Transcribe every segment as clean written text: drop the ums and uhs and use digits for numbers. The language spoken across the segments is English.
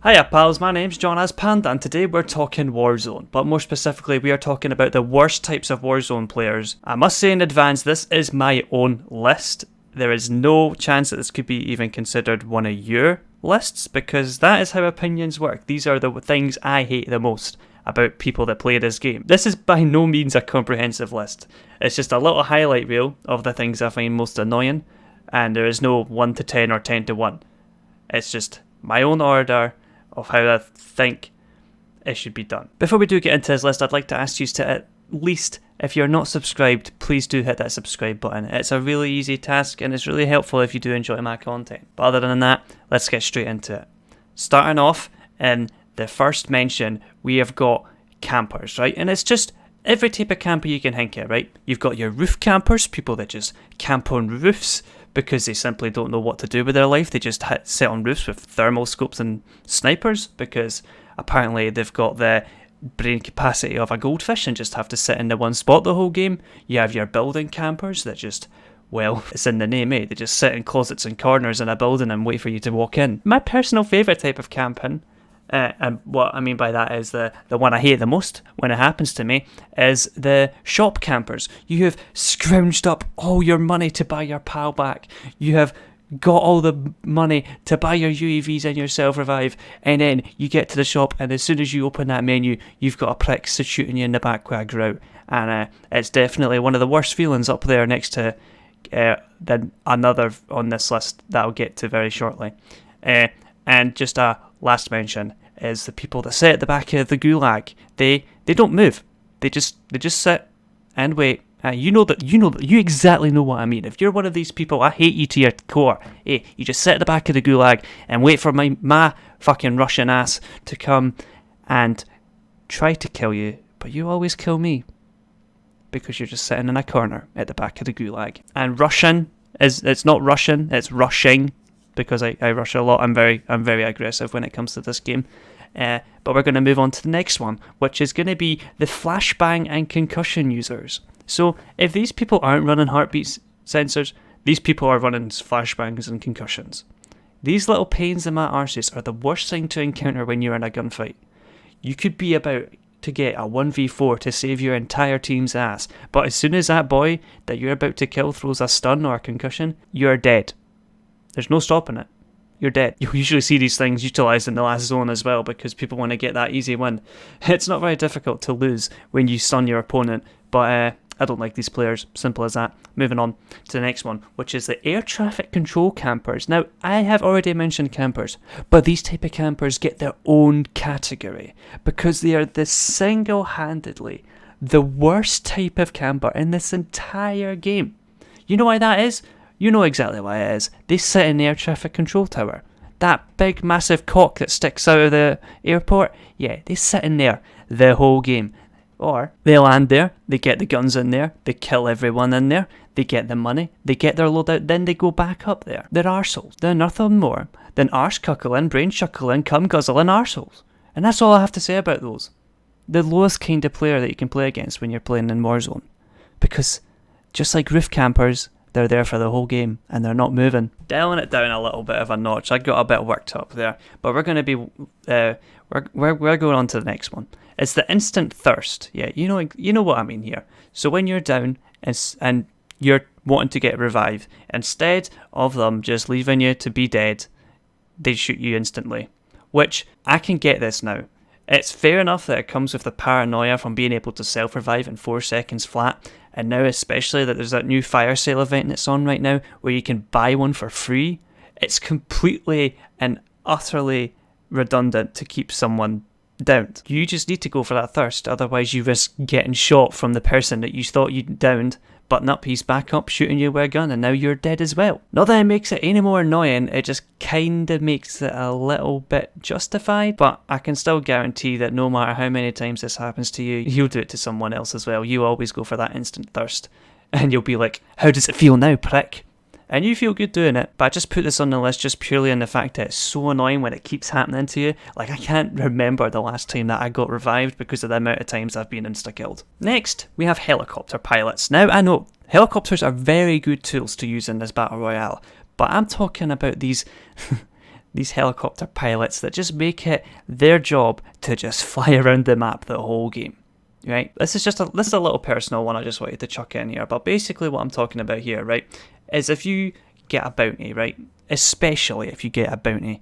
Hiya pals, my name's John as Panda and today we're talking Warzone, but more specifically we are talking about the worst types of Warzone players. I must say in advance, this is my own list. There is no chance that this could be even considered one of your lists, because that is how opinions work. These are the things I hate the most about people that play this game. This is by no means a comprehensive list. It's just a little highlight reel of the things I find most annoying, and there is no 1 to 10 or 10 to 1. It's just my own order of how I think it should be done. Before we do get into this list, I'd like to ask you to at least, if you're not subscribed, please do hit that subscribe button. It's a really easy task and it's really helpful if you do enjoy my content. But other than that, let's get straight into it. Starting off in the first mention, we have got campers, right? And it's just every type of camper you can think of, right? You've got your roof campers, people that just camp on roofs because they simply don't know what to do with their life. They just sit on roofs with thermal scopes and snipers because apparently they've got the brain capacity of a goldfish and just have to sit in the one spot the whole game. You have your building campers that just, well, it's in the name, eh? They just sit in closets and corners in a building and wait for you to walk in. My personal favourite type of camping, and what I mean by that is the one I hate the most when it happens to me, is the shop campers. You have scrounged up all your money to buy your PAL back. You have got all the money to buy your UAVs and your self-revive, and then you get to the shop and as soon as you open that menu, you've got a prick shooting you in the back with a grout. And it's definitely one of the worst feelings up there next to then another on this list that I'll get to very shortly. And just a last mention is the people that sit at the back of the gulag. They don't move. They just sit and wait. You exactly know what I mean. If you're one of these people, I hate you to your core. Hey, you just sit at the back of the gulag and wait for my fucking Russian ass to come and try to kill you, but you always kill me because you're just sitting in a corner at the back of the gulag. And Russian it's not Russian, it's rushing, because I rush a lot. I'm very aggressive when it comes to this game. But we're going to move on to the next one, which is going to be the flashbang and concussion users. So if these people aren't running heartbeat sensors, these people are running flashbangs and concussions. These little pains in my arses are the worst thing to encounter when you're in a gunfight. You could be about to get a 1v4 to save your entire team's ass, but as soon as that boy that you're about to kill throws a stun or a concussion, you're dead. There's no stopping it. You're dead. You usually see these things utilised in the last zone as well because people want to get that easy win. It's not very difficult to lose when you stun your opponent, but I don't like these players. Simple as that. Moving on to the next one, which is the air traffic control campers. Now, I have already mentioned campers, but these type of campers get their own category because they are the single-handedly the worst type of camper in this entire game. You know why that is? You know exactly why it is. They sit in the air traffic control tower. That big massive cock that sticks out of the airport, yeah, they sit in there the whole game. Or they land there, they get the guns in there, they kill everyone in there, they get the money, they get their loadout, then they go back up there. They're arseholes. They're nothing more than arse cuckling, brain chuckling, cum guzzling arseholes. And that's all I have to say about those. The lowest kind of player that you can play against when you're playing in Warzone. Because just like roof campers, they're there for the whole game and they're not moving. Dialing it down a little bit of a notch. I got a bit worked up there, but we're going to be we're going on to the next one. It's the instant thirst. Yeah, you know what I mean here. So when you're down and you're wanting to get revived, instead of them just leaving you to be dead, they shoot you instantly. Which I can get this now. It's fair enough that it comes with the paranoia from being able to self-revive in 4 seconds flat, and now especially that there's that new fire sale event that's on right now where you can buy one for free. It's completely and utterly redundant to keep someone downed. You just need to go for that thirst, otherwise you risk getting shot from the person that you thought you downed, button up, he's back up shooting you with a gun and now you're dead as well. Not that it makes it any more annoying, it just kinda makes it a little bit justified, but I can still guarantee that no matter how many times this happens to you, you'll do it to someone else as well. You always go for that instant thirst and you'll be like, how does it feel now, prick? And you feel good doing it, but I just put this on the list just purely on the fact that it's so annoying when it keeps happening to you. Like, I can't remember the last time that I got revived because of the amount of times I've been insta-killed. Next, we have helicopter pilots. Now, I know, helicopters are very good tools to use in this battle royale, but I'm talking about these these helicopter pilots that just make it their job to just fly around the map the whole game. Right? This is a little personal one I just wanted to chuck in here. But basically what I'm talking about here, right, is if you get a bounty, right, especially if you get a bounty,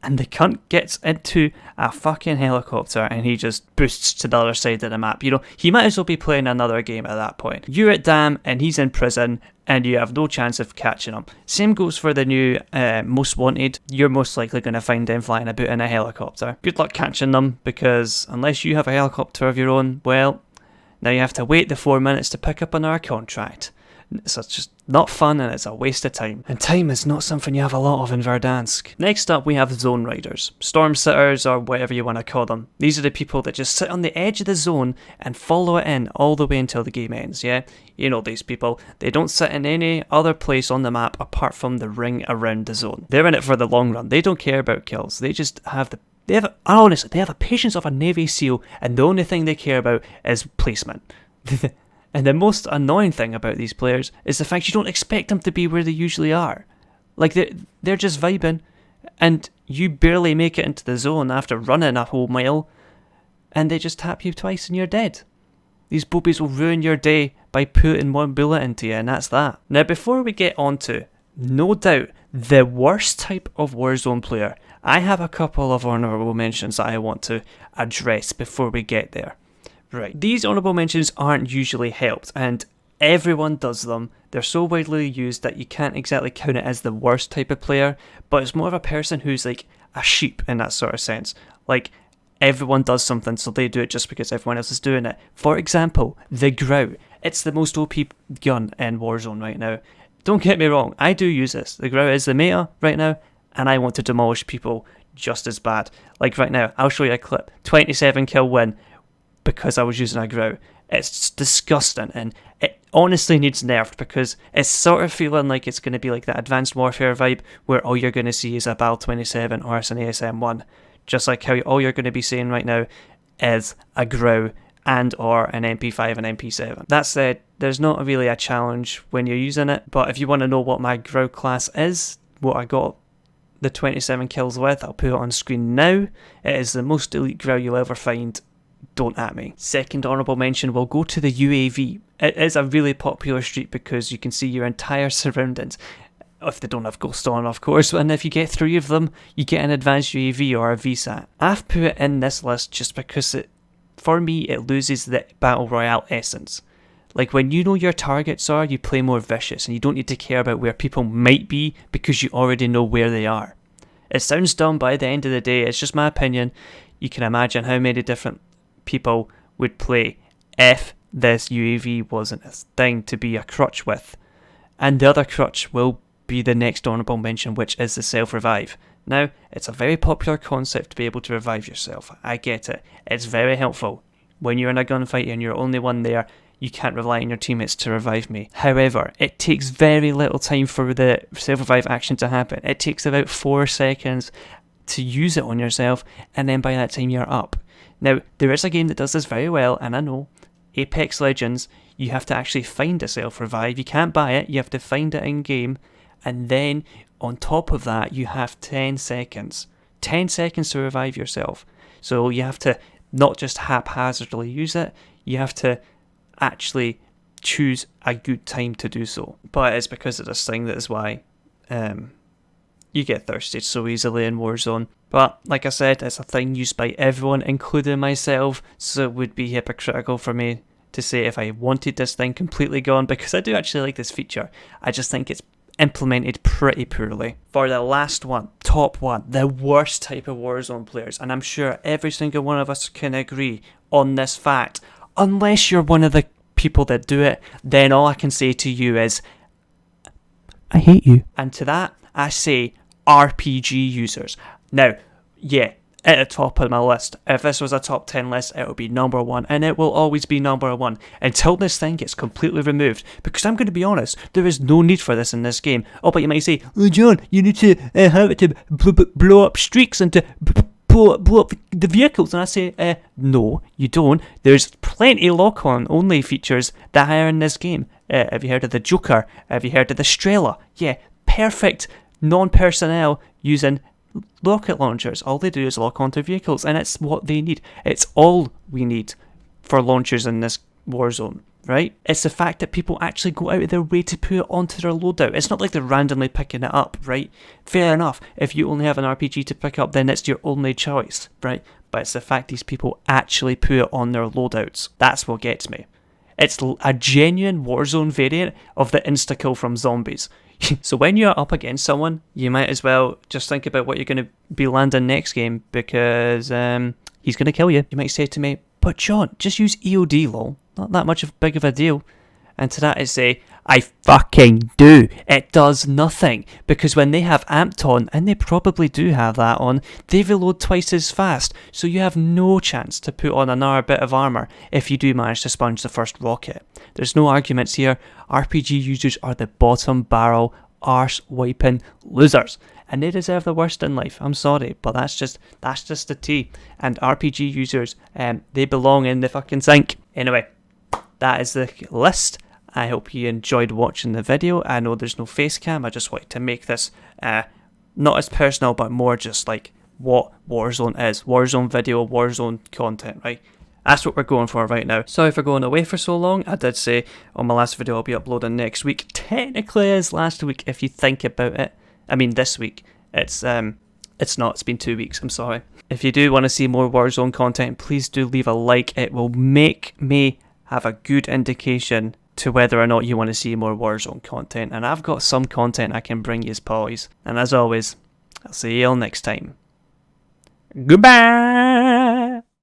and the cunt gets into a fucking helicopter and he just boosts to the other side of the map. He might as well be playing another game at that point. You're at Dam and he's in prison and you have no chance of catching him. Same goes for the new Most Wanted. You're most likely going to find them flying about in a helicopter. Good luck catching them, because unless you have a helicopter of your own, well, now you have to wait the 4 minutes to pick up another contract. So it's just not fun and it's a waste of time. And time is not something you have a lot of in Verdansk. Next up we have Zone Riders. Storm Sitters, or whatever you want to call them. These are the people that just sit on the edge of the zone and follow it in all the way until the game ends, yeah? You know these people. They don't sit in any other place on the map apart from the ring around the zone. They're in it for the long run. They don't care about kills. They just have the... honestly, they have the patience of a Navy SEAL, and the only thing they care about is placement. And the most annoying thing about these players is the fact you don't expect them to be where they usually are. Like, they're just vibing, and you barely make it into the zone after running a whole mile, and they just tap you twice and you're dead. These boobies will ruin your day by putting one bullet into you, and that's that. Now, before we get on to, no doubt, the worst type of Warzone player, I have a couple of honourable mentions that I want to address before we get there. Right, these honourable mentions aren't usually helped, and everyone does them. They're so widely used that you can't exactly count it as the worst type of player, but it's more of a person who's like a sheep in that sort of sense. Like, everyone does something, so they do it just because everyone else is doing it. For example, the Grout. It's the most OP gun in Warzone right now. Don't get me wrong, I do use this. The Grout is the meta right now, and I want to demolish people just as bad. Like right now, I'll show you a clip. 27 kill win, because I was using a Grout. It's disgusting, and it honestly needs nerfed, because it's sort of feeling like it's going to be like that Advanced Warfare vibe where all you're going to see is a BAL 27 or an ASM1, just like how all you're going to be seeing right now is a Grout and or an MP5 and MP7. That said, there's not really a challenge when you're using it, but if you want to know what my Grout class is, what I got the 27 kills with, I'll put it on screen now. It is the most elite Grout you'll ever find. Don't at me. Second honourable mention will go to the UAV. It is a really popular streak because you can see your entire surroundings, if they don't have ghost on, of course, and if you get 3 of them, you get an advanced UAV or a VSAT. I've put it in this list just because for me, it loses the Battle Royale essence. Like, when you know your targets are, you play more vicious, and you don't need to care about where people might be because you already know where they are. It sounds dumb, but at the end of the day, it's just my opinion. You can imagine how many different people would play if this UAV wasn't a thing to be a crutch with. And the other crutch will be the next honourable mention, which is the self-revive. Now, it's a very popular concept to be able to revive yourself. I get it. It's very helpful. When you're in a gunfight and you're only one there, you can't rely on your teammates to revive me. However, it takes very little time for the self-revive action to happen. It takes about 4 seconds to use it on yourself, and then by that time you're up. Now, there is a game that does this very well, and I know, Apex Legends, you have to actually find a self-revive. You can't buy it, you have to find it in-game, and then, on top of that, you have 10 seconds. 10 seconds to revive yourself. So you have to not just haphazardly use it, you have to actually choose a good time to do so. But it's because of this thing that is why you get thirsty so easily in Warzone. But like I said, it's a thing used by everyone, including myself, so it would be hypocritical for me to say if I wanted this thing completely gone, because I do actually like this feature. I just think it's implemented pretty poorly. For the last one, top one, the worst type of Warzone players, and I'm sure every single one of us can agree on this fact. Unless you're one of the people that do it, then all I can say to you is, I hate you. And to that, I say RPG users. Now, yeah, at the top of my list. If this was a top 10 list, it would be number 1, and it will always be number 1 until this thing gets completely removed. Because I'm going to be honest, there is no need for this in this game. Oh, but you might say, oh, John, you need to have it to blow up streaks and to blow up the vehicles. And I say, no, you don't. There's plenty of lock-on only features that are in this game. Have you heard of the Joker? Have you heard of the Strela? Yeah, perfect non-personnel using rocket launchers. All they do is lock onto vehicles, and it's what they need. It's all we need for launchers in this Warzone, right? It's the fact that people actually go out of their way to put it onto their loadout. It's not like they're randomly picking it up, right? Fair enough. If you only have an RPG to pick up, then it's your only choice, right? But it's the fact these people actually put it on their loadouts. That's what gets me. It's a genuine Warzone variant of the insta-kill from zombies. So when you're up against someone, you might as well just think about what you're going to be landing next game, because he's going to kill you. You might say to me, but John, just use EOD, lol. Not that much of big of a deal. And to that I say, I fucking do. It does nothing. Because when they have amped on, and they probably do have that on, they reload twice as fast. So you have no chance to put on another bit of armour if you do manage to sponge the first rocket. There's no arguments here. RPG users are the bottom barrel, arse-wiping losers. And they deserve the worst in life. I'm sorry, but that's just the tea. And RPG users, they belong in the fucking sink. Anyway, that is the list. I hope you enjoyed watching the video. I know there's no face cam. I just wanted to make this not as personal, but more just like what Warzone is. Warzone video, Warzone content, right? That's what we're going for right now. Sorry for going away for so long. I did say on my last video I'll be uploading next week. Technically it is last week if you think about it. I mean this week. It's not. It's been 2 weeks. I'm sorry. If you do want to see more Warzone content, please do leave a like. It will make me have a good indication to whether or not you want to see more Warzone content. And I've got some content I can bring you as boys. And as always, I'll see you all next time. Goodbye!